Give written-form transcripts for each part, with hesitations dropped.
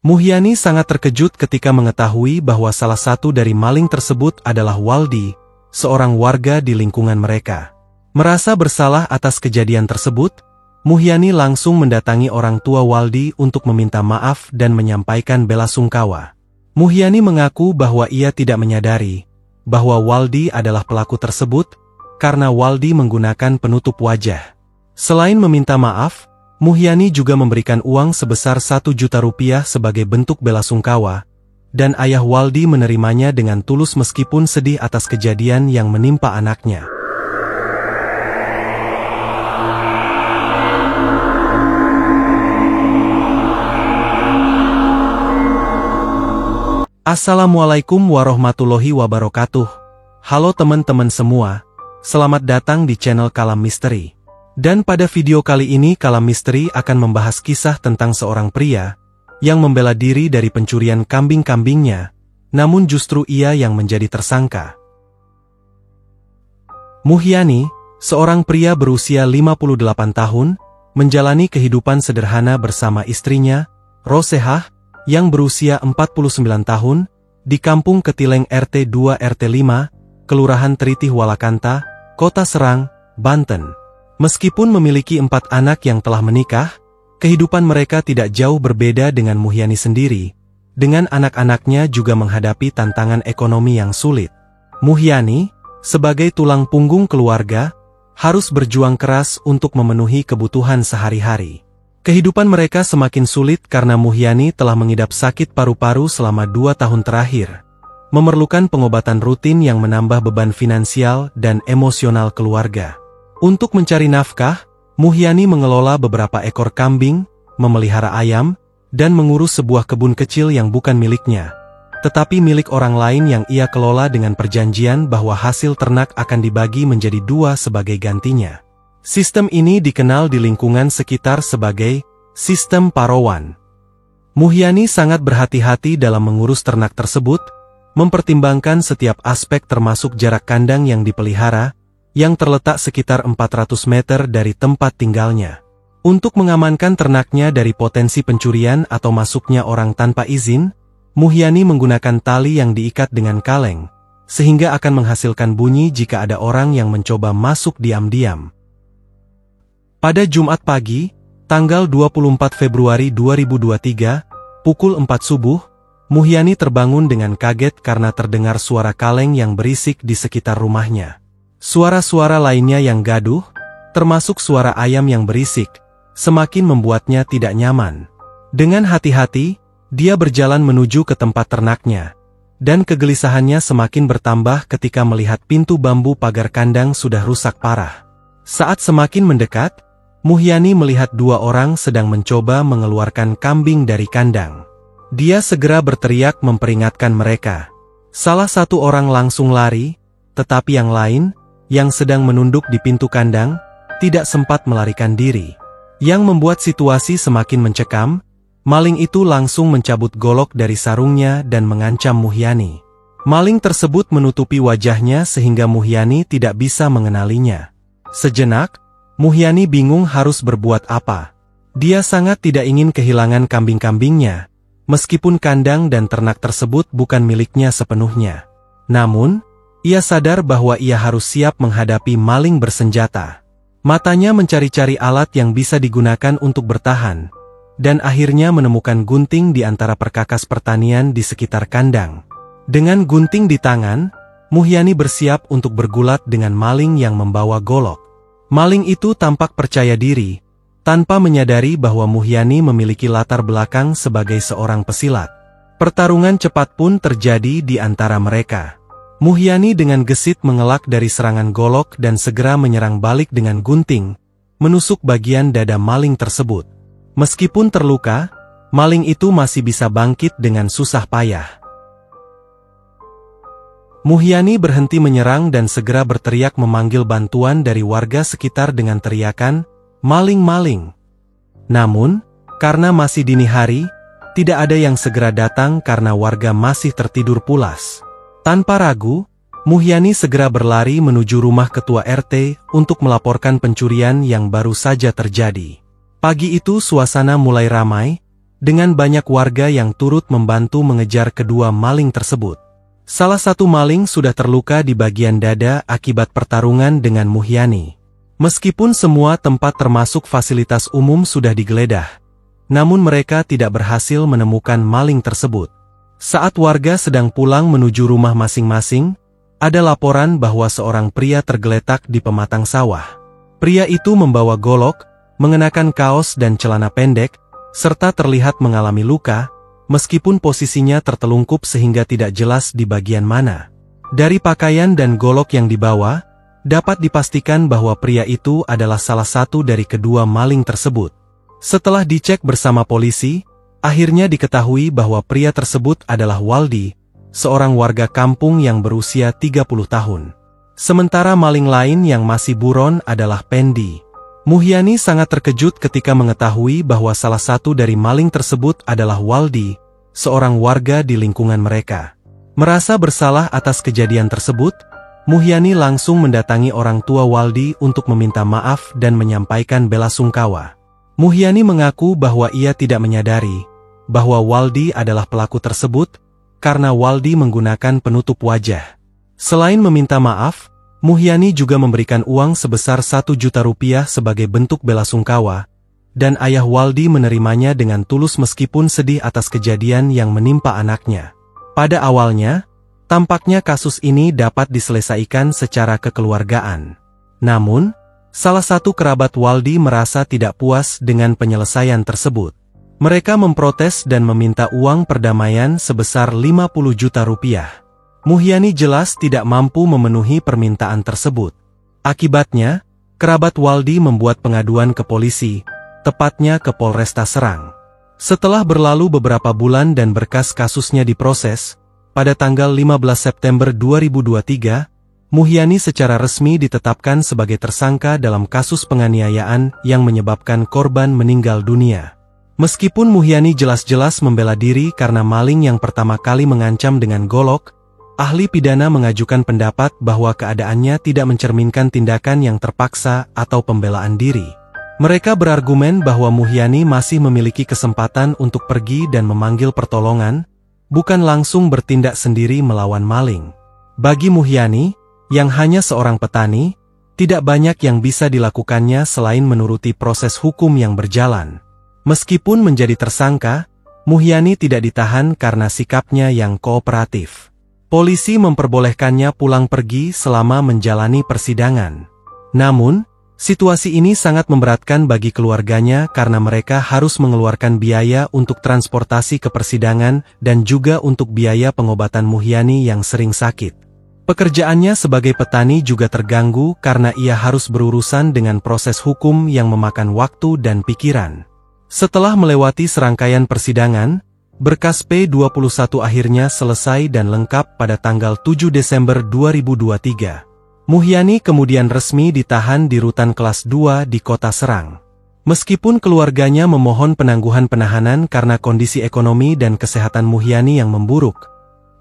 Muhyani sangat terkejut ketika mengetahui bahwa salah satu dari maling tersebut adalah Waldi, seorang warga di lingkungan mereka. Merasa bersalah atas kejadian tersebut, Muhyani langsung mendatangi orang tua Waldi untuk meminta maaf dan menyampaikan belasungkawa. Muhyani mengaku bahwa ia tidak menyadari bahwa Waldi adalah pelaku tersebut karena Waldi menggunakan penutup wajah. Selain meminta maaf, Muhyani juga memberikan uang sebesar 1 juta rupiah sebagai bentuk belasungkawa, dan ayah Waldi menerimanya dengan tulus meskipun sedih atas kejadian yang menimpa anaknya. Assalamualaikum warahmatullahi wabarakatuh. Halo teman-teman semua, selamat datang di channel Kalam Misteri. Dan pada video kali ini Kalam Misteri akan membahas kisah tentang seorang pria yang membela diri dari pencurian kambing-kambingnya, namun justru ia yang menjadi tersangka. Muhyani, seorang pria berusia 58 tahun, menjalani kehidupan sederhana bersama istrinya, Rosehah, yang berusia 49 tahun, di Kampung Ketileng RT 2 RT 5, Kelurahan Tritih Walakanta, Kota Serang, Banten. Meskipun memiliki 4 anak yang telah menikah, kehidupan mereka tidak jauh berbeda dengan Muhyani sendiri. Dengan anak-anaknya juga menghadapi tantangan ekonomi yang sulit. Muhyani, sebagai tulang punggung keluarga, harus berjuang keras untuk memenuhi kebutuhan sehari-hari. Kehidupan mereka semakin sulit karena Muhyani telah mengidap sakit paru-paru selama 2 tahun terakhir, memerlukan pengobatan rutin yang menambah beban finansial dan emosional keluarga. Untuk mencari nafkah, Muhyani mengelola beberapa ekor kambing, memelihara ayam, dan mengurus sebuah kebun kecil yang bukan miliknya, tetapi milik orang lain yang ia kelola dengan perjanjian bahwa hasil ternak akan dibagi menjadi 2 sebagai gantinya. Sistem ini dikenal di lingkungan sekitar sebagai sistem Parawan. Muhyani sangat berhati-hati dalam mengurus ternak tersebut, mempertimbangkan setiap aspek termasuk jarak kandang yang dipelihara, yang terletak sekitar 400 meter dari tempat tinggalnya. Untuk mengamankan ternaknya dari potensi pencurian atau masuknya orang tanpa izin, Muhyani menggunakan tali yang diikat dengan kaleng, sehingga akan menghasilkan bunyi jika ada orang yang mencoba masuk diam-diam. Pada Jumat pagi, tanggal 24 Februari 2023, pukul 4 subuh, Muhyani terbangun dengan kaget karena terdengar suara kaleng yang berisik di sekitar rumahnya. Suara-suara lainnya yang gaduh, termasuk suara ayam yang berisik, semakin membuatnya tidak nyaman. Dengan hati-hati, dia berjalan menuju ke tempat ternaknya, dan kegelisahannya semakin bertambah ketika melihat pintu bambu pagar kandang sudah rusak parah. Saat semakin mendekat, Muhyani melihat 2 orang sedang mencoba mengeluarkan kambing dari kandang. Dia segera berteriak memperingatkan mereka. Salah satu orang langsung lari, tetapi yang lain, yang sedang menunduk di pintu kandang, tidak sempat melarikan diri. Yang membuat situasi semakin mencekam, maling itu langsung mencabut golok dari sarungnya dan mengancam Muhyani. Maling tersebut menutupi wajahnya sehingga Muhyani tidak bisa mengenalinya. Sejenak, Muhyani bingung harus berbuat apa. Dia sangat tidak ingin kehilangan kambing-kambingnya, meskipun kandang dan ternak tersebut bukan miliknya sepenuhnya. Namun, ia sadar bahwa ia harus siap menghadapi maling bersenjata. Matanya mencari-cari alat yang bisa digunakan untuk bertahan, dan akhirnya menemukan gunting di antara perkakas pertanian di sekitar kandang. Dengan gunting di tangan, Muhyani bersiap untuk bergulat dengan maling yang membawa golok. Maling itu tampak percaya diri, tanpa menyadari bahwa Muhyani memiliki latar belakang sebagai seorang pesilat. Pertarungan cepat pun terjadi di antara mereka. Muhyani dengan gesit mengelak dari serangan golok dan segera menyerang balik dengan gunting, menusuk bagian dada maling tersebut. Meskipun terluka, maling itu masih bisa bangkit dengan susah payah. Muhyani berhenti menyerang dan segera berteriak memanggil bantuan dari warga sekitar dengan teriakan, "Maling, maling!" Namun, karena masih dini hari, tidak ada yang segera datang karena warga masih tertidur pulas. Tanpa ragu, Muhyani segera berlari menuju rumah ketua RT untuk melaporkan pencurian yang baru saja terjadi. Pagi itu suasana mulai ramai, dengan banyak warga yang turut membantu mengejar kedua maling tersebut. Salah satu maling sudah terluka di bagian dada akibat pertarungan dengan Muhyani. Meskipun semua tempat termasuk fasilitas umum sudah digeledah, namun mereka tidak berhasil menemukan maling tersebut. Saat warga sedang pulang menuju rumah masing-masing, ada laporan bahwa seorang pria tergeletak di pematang sawah. Pria itu membawa golok, mengenakan kaos dan celana pendek, serta terlihat mengalami luka, meskipun posisinya tertelungkup sehingga tidak jelas di bagian mana. Dari pakaian dan golok yang dibawa, dapat dipastikan bahwa pria itu adalah salah satu dari kedua maling tersebut. Setelah dicek bersama polisi, akhirnya diketahui bahwa pria tersebut adalah Waldi, seorang warga kampung yang berusia 30 tahun. Sementara maling lain yang masih buron adalah Pendi. Muhyani sangat terkejut ketika mengetahui bahwa salah satu dari maling tersebut adalah Waldi, seorang warga di lingkungan mereka. Merasa bersalah atas kejadian tersebut, Muhyani langsung mendatangi orang tua Waldi untuk meminta maaf dan menyampaikan belasungkawa. Muhyani mengaku bahwa ia tidak menyadari bahwa Waldi adalah pelaku tersebut karena Waldi menggunakan penutup wajah. Selain meminta maaf, Muhyani juga memberikan uang sebesar 1 juta rupiah sebagai bentuk belasungkawa, dan ayah Waldi menerimanya dengan tulus meskipun sedih atas kejadian yang menimpa anaknya. Pada awalnya, tampaknya kasus ini dapat diselesaikan secara kekeluargaan. Namun, salah satu kerabat Waldi merasa tidak puas dengan penyelesaian tersebut. Mereka memprotes dan meminta uang perdamaian sebesar 50 juta rupiah. Muhyani jelas tidak mampu memenuhi permintaan tersebut. Akibatnya, kerabat Waldi membuat pengaduan ke polisi, tepatnya ke Polresta Serang. Setelah berlalu beberapa bulan dan berkas kasusnya diproses, pada tanggal 15 September 2023, Muhyani secara resmi ditetapkan sebagai tersangka dalam kasus penganiayaan yang menyebabkan korban meninggal dunia. Meskipun Muhyani jelas-jelas membela diri karena maling yang pertama kali mengancam dengan golok, ahli pidana mengajukan pendapat bahwa keadaannya tidak mencerminkan tindakan yang terpaksa atau pembelaan diri. Mereka berargumen bahwa Muhyani masih memiliki kesempatan untuk pergi dan memanggil pertolongan, bukan langsung bertindak sendiri melawan maling. Bagi Muhyani, yang hanya seorang petani, tidak banyak yang bisa dilakukannya selain menuruti proses hukum yang berjalan. Meskipun menjadi tersangka, Muhyani tidak ditahan karena sikapnya yang kooperatif. Polisi memperbolehkannya pulang pergi selama menjalani persidangan. Namun, situasi ini sangat memberatkan bagi keluarganya karena mereka harus mengeluarkan biaya untuk transportasi ke persidangan dan juga untuk biaya pengobatan Muhyani yang sering sakit. Pekerjaannya sebagai petani juga terganggu karena ia harus berurusan dengan proses hukum yang memakan waktu dan pikiran. Setelah melewati serangkaian persidangan, berkas P21 akhirnya selesai dan lengkap pada tanggal 7 Desember 2023. Muhyani kemudian resmi ditahan di rutan kelas 2 di kota Serang. Meskipun keluarganya memohon penangguhan penahanan karena kondisi ekonomi dan kesehatan Muhyani yang memburuk,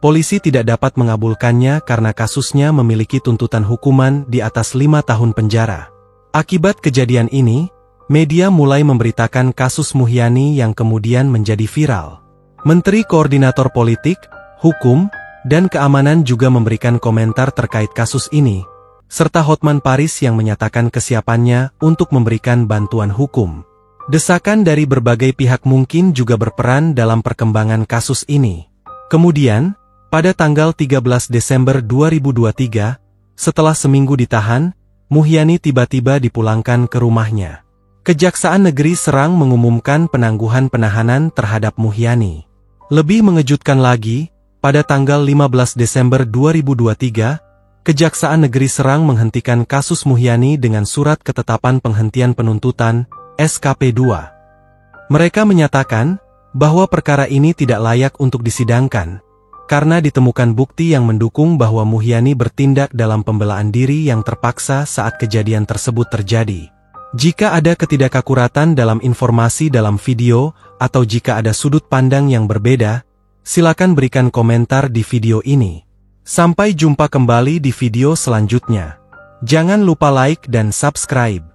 polisi tidak dapat mengabulkannya karena kasusnya memiliki tuntutan hukuman di atas 5 tahun penjara. Akibat kejadian ini, media mulai memberitakan kasus Muhyani yang kemudian menjadi viral. Menteri Koordinator Politik, Hukum, dan Keamanan juga memberikan komentar terkait kasus ini, serta Hotman Paris yang menyatakan kesiapannya untuk memberikan bantuan hukum. Desakan dari berbagai pihak mungkin juga berperan dalam perkembangan kasus ini. Kemudian, pada tanggal 13 Desember 2023, setelah seminggu ditahan, Muhyani tiba-tiba dipulangkan ke rumahnya. Kejaksaan Negeri Serang mengumumkan penangguhan penahanan terhadap Muhyani. Lebih mengejutkan lagi, pada tanggal 15 Desember 2023, Kejaksaan Negeri Serang menghentikan kasus Muhyani dengan surat ketetapan penghentian penuntutan, SKP 2. Mereka menyatakan bahwa perkara ini tidak layak untuk disidangkan, karena ditemukan bukti yang mendukung bahwa Muhyani bertindak dalam pembelaan diri yang terpaksa saat kejadian tersebut terjadi. Jika ada ketidakakuratan dalam informasi dalam video, atau jika ada sudut pandang yang berbeda, silakan berikan komentar di video ini. Sampai jumpa kembali di video selanjutnya. Jangan lupa like dan subscribe.